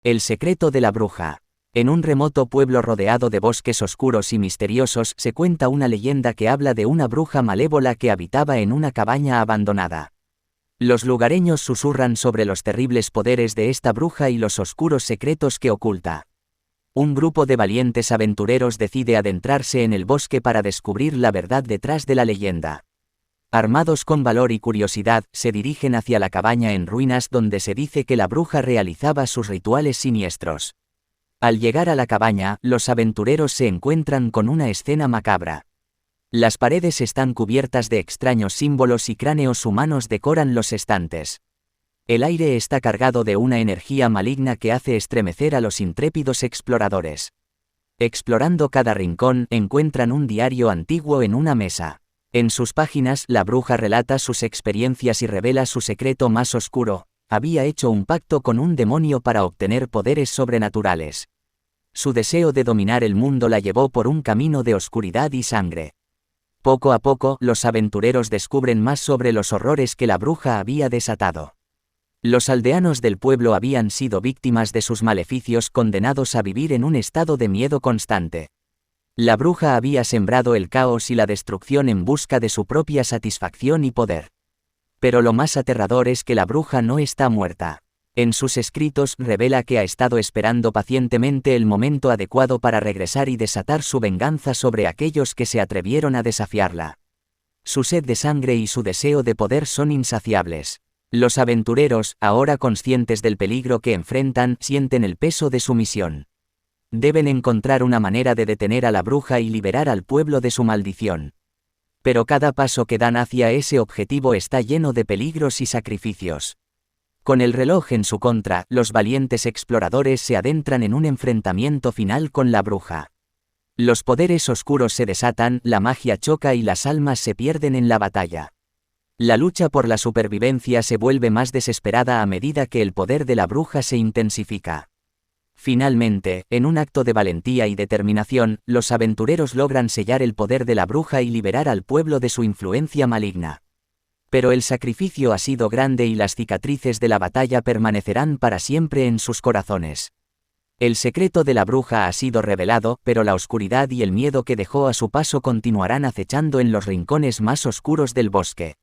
El secreto de la bruja. En un remoto pueblo rodeado de bosques oscuros y misteriosos se cuenta una leyenda que habla de una bruja malévola que habitaba en una cabaña abandonada. Los lugareños susurran sobre los terribles poderes de esta bruja y los oscuros secretos que oculta. Un grupo de valientes aventureros decide adentrarse en el bosque para descubrir la verdad detrás de la leyenda. Armados con valor y curiosidad, se dirigen hacia la cabaña en ruinas donde se dice que la bruja realizaba sus rituales siniestros. Al llegar a la cabaña, los aventureros se encuentran con una escena macabra. Las paredes están cubiertas de extraños símbolos y cráneos humanos decoran los estantes. El aire está cargado de una energía maligna que hace estremecer a los intrépidos exploradores. Explorando cada rincón, encuentran un diario antiguo en una mesa. En sus páginas, la bruja relata sus experiencias y revela su secreto más oscuro: había hecho un pacto con un demonio para obtener poderes sobrenaturales. Su deseo de dominar el mundo la llevó por un camino de oscuridad y sangre. Poco a poco, los aventureros descubren más sobre los horrores que la bruja había desatado. Los aldeanos del pueblo habían sido víctimas de sus maleficios, condenados a vivir en un estado de miedo constante. La bruja había sembrado el caos y la destrucción en busca de su propia satisfacción y poder. Pero lo más aterrador es que la bruja no está muerta. En sus escritos revela que ha estado esperando pacientemente el momento adecuado para regresar y desatar su venganza sobre aquellos que se atrevieron a desafiarla. Su sed de sangre y su deseo de poder son insaciables. Los aventureros, ahora conscientes del peligro que enfrentan, sienten el peso de su misión. Deben encontrar una manera de detener a la bruja y liberar al pueblo de su maldición. Pero cada paso que dan hacia ese objetivo está lleno de peligros y sacrificios. Con el reloj en su contra, los valientes exploradores se adentran en un enfrentamiento final con la bruja. Los poderes oscuros se desatan, la magia choca y las almas se pierden en la batalla. La lucha por la supervivencia se vuelve más desesperada a medida que el poder de la bruja se intensifica. Finalmente, en un acto de valentía y determinación, los aventureros logran sellar el poder de la bruja y liberar al pueblo de su influencia maligna. Pero el sacrificio ha sido grande y las cicatrices de la batalla permanecerán para siempre en sus corazones. El secreto de la bruja ha sido revelado, pero la oscuridad y el miedo que dejó a su paso continuarán acechando en los rincones más oscuros del bosque.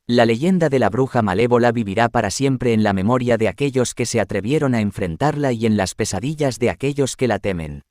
La leyenda de la bruja malévola vivirá para siempre en la memoria de aquellos que se atrevieron a enfrentarla y en las pesadillas de aquellos que la temen.